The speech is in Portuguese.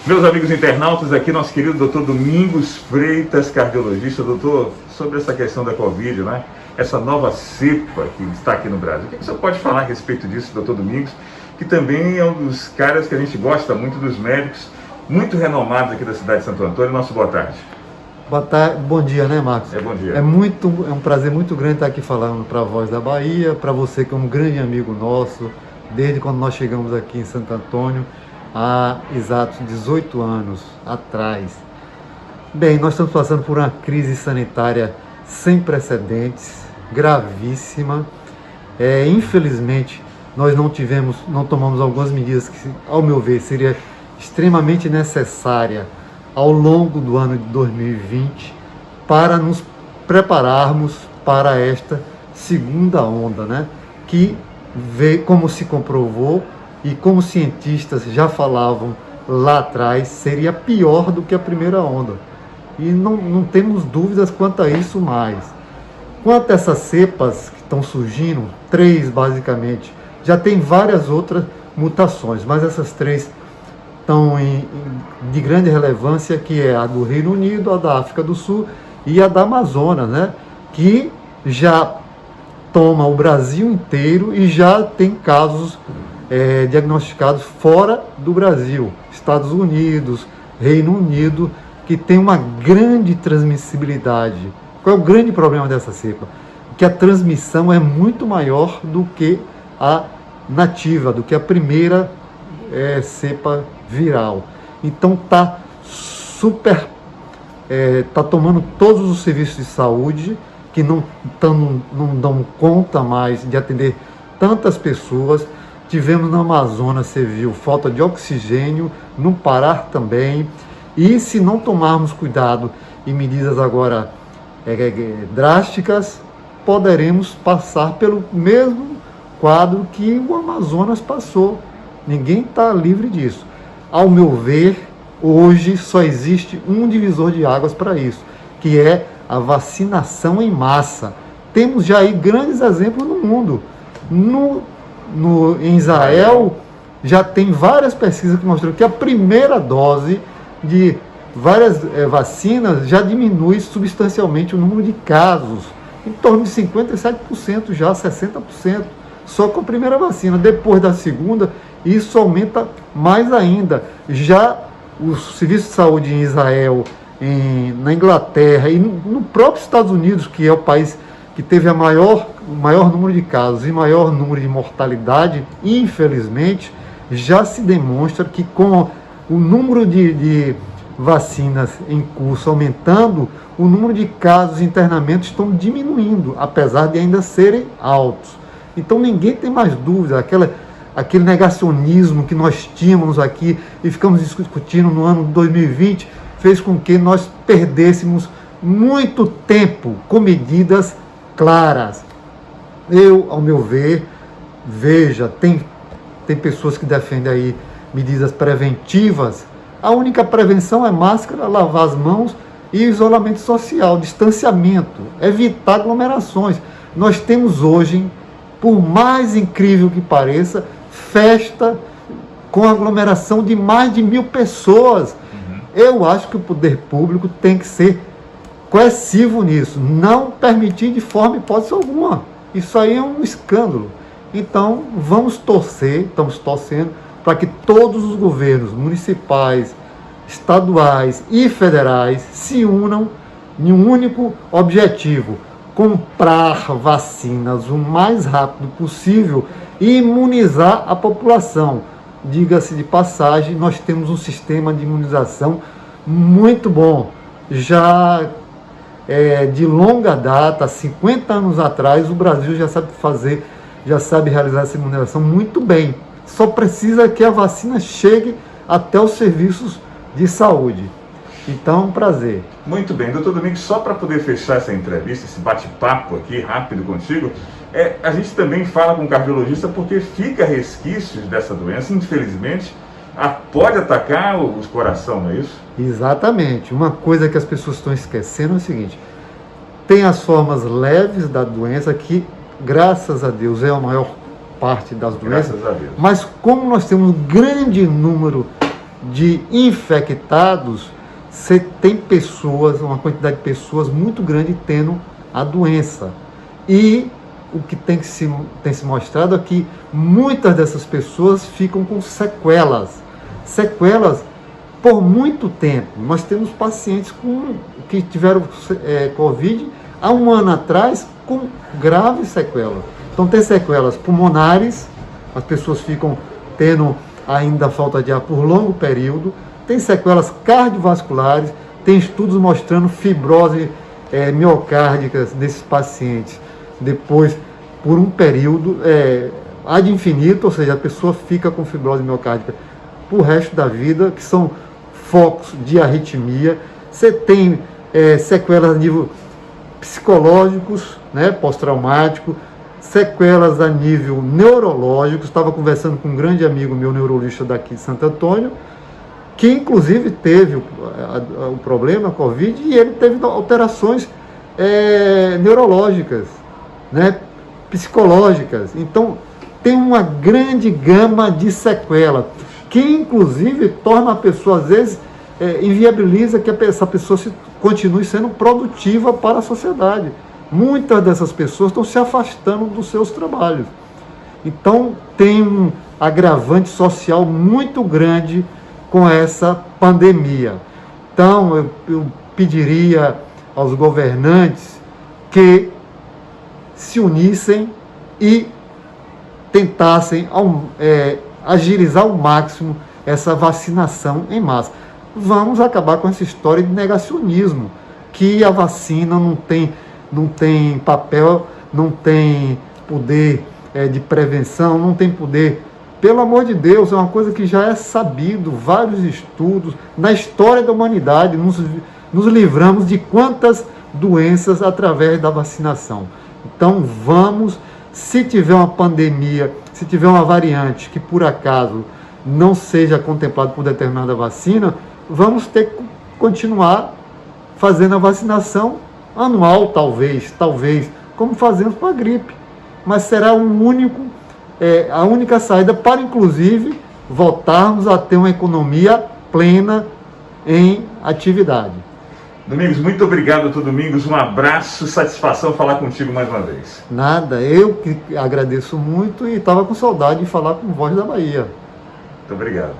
Meus amigos internautas, aqui nosso querido doutor Domingos Freitas, cardiologista. Doutor, sobre essa questão da Covid, né? Essa nova cepa que está aqui no Brasil. O que você pode falar a respeito disso, doutor Domingos? Que também é um dos caras que a gente gosta muito, dos médicos, muito renomados aqui da cidade de Santo Antônio. Nosso boa tarde. Boa tarde, bom dia, né, Marcos? Bom dia. É um prazer muito grande estar aqui falando para a Voz da Bahia, para você que é um grande amigo nosso, desde quando nós chegamos aqui em Santo Antônio, há exatos 18 anos atrás. Bem, nós estamos passando por uma crise sanitária sem precedentes, gravíssima. Infelizmente, nós não tomamos algumas medidas que, ao meu ver, seria extremamente necessária ao longo do ano de 2020 para nos prepararmos para esta segunda onda, né? Que veio, como se comprovou e como cientistas já falavam lá atrás, seria pior do que a primeira onda. E não temos dúvidas quanto a isso mais. Quanto a essas cepas que estão surgindo, 3 basicamente, já tem várias outras mutações, mas essas 3 estão de grande relevância, que é a do Reino Unido, a da África do Sul e a da Amazonas, né? Que já toma o Brasil inteiro e já tem casos diagnosticados fora do Brasil, Estados Unidos, Reino Unido, que tem uma grande transmissibilidade. Qual é o grande problema dessa cepa? Que a transmissão é muito maior do que a nativa, do que a primeira cepa viral. Então tá tomando todos os serviços de saúde que não dão conta mais de atender tantas pessoas. Tivemos na Amazonas, você viu, falta de oxigênio, no Pará também. E se não tomarmos cuidado e medidas agora drásticas, poderemos passar pelo mesmo quadro que o Amazonas passou. Ninguém está livre disso. Ao meu ver, hoje só existe um divisor de águas para isso, que é a vacinação em massa. Temos já aí grandes exemplos no mundo. Em Israel, já tem várias pesquisas que mostram que a primeira dose de várias vacinas já diminui substancialmente o número de casos, em torno de 57%, já 60%, só com a primeira vacina. Depois da segunda, isso aumenta mais ainda. Já os serviços de saúde em Israel, na Inglaterra e no próprio Estados Unidos, que é o país que teve o maior número de casos e maior número de mortalidade, infelizmente, já se demonstra que com o número de vacinas em curso aumentando, o número de casos e internamentos estão diminuindo, apesar de ainda serem altos. Então ninguém tem mais dúvida, aquele negacionismo que nós tínhamos aqui e ficamos discutindo no ano 2020, fez com que nós perdêssemos muito tempo com medidas claras. Ao meu ver, tem pessoas que defendem aí medidas preventivas. A única prevenção é máscara, lavar as mãos e isolamento social, distanciamento, evitar aglomerações. Nós temos hoje, por mais incrível que pareça, festa com aglomeração de mais de 1.000 pessoas. Eu acho que o poder público tem que ser coercivo nisso, não permitir de forma hipótese alguma. Isso aí é um escândalo. Então, estamos torcendo para que todos os governos municipais, estaduais e federais se unam em um único objetivo: comprar vacinas o mais rápido possível e imunizar a população. Diga-se de passagem, nós temos um sistema de imunização muito bom. Já de longa data, 50 anos atrás, o Brasil já sabe realizar essa imunização muito bem. Só precisa que a vacina chegue até os serviços de saúde. Então, um prazer. Muito bem, doutor Domingos, só para poder fechar essa entrevista, esse bate-papo aqui rápido contigo, a gente também fala com o cardiologista porque fica resquícios dessa doença, infelizmente, pode atacar o coração, não é isso? Exatamente. Uma coisa que as pessoas estão esquecendo é o seguinte: tem as formas leves da doença, que, graças a Deus, é a maior parte das doenças, graças a Deus. Mas como nós temos um grande número de infectados, você tem pessoas, uma quantidade de pessoas muito grande tendo a doença. E o que tem se mostrado é que muitas dessas pessoas ficam com sequelas por muito tempo. Nós temos pacientes que tiveram Covid há um ano atrás com graves sequelas. Então tem sequelas pulmonares, as pessoas ficam tendo ainda falta de ar por longo período, tem sequelas cardiovasculares, tem estudos mostrando fibrose miocárdicas nesses pacientes, depois por um período ad infinito, ou seja, a pessoa fica com fibrose miocárdica por resto da vida, que são focos de arritmia. Você tem sequelas a nível psicológicos, né, pós-traumático, sequelas a nível neurológico. Estava conversando com um grande amigo meu, neurologista daqui de Santo Antônio, que inclusive teve o problema, a Covid, e ele teve alterações neurológicas, né, psicológicas. Então, tem uma grande gama de sequelas, que inclusive torna a pessoa, às vezes, inviabiliza que essa pessoa continue sendo produtiva para a sociedade. Muitas dessas pessoas estão se afastando dos seus trabalhos. Então, tem um agravante social muito grande com essa pandemia. Então, eu pediria aos governantes que se unissem e tentassem agilizar ao máximo essa vacinação em massa. Vamos acabar com essa história de negacionismo, que a vacina não tem papel, não tem poder de prevenção, não tem poder. Pelo amor de Deus, é uma coisa que já é sabido, vários estudos, na história da humanidade, nos livramos de quantas doenças através da vacinação. Então vamos, se tiver uma pandemia, se tiver uma variante que por acaso não seja contemplado por determinada vacina, vamos ter que continuar fazendo a vacinação anual, talvez, como fazemos para a gripe. Mas será a única saída para, inclusive, voltarmos a ter uma economia plena em atividade. Domingos, muito obrigado, doutor Domingos. Um abraço, satisfação falar contigo mais uma vez. Nada, eu que agradeço muito e estava com saudade de falar com Voz da Bahia. Muito obrigado.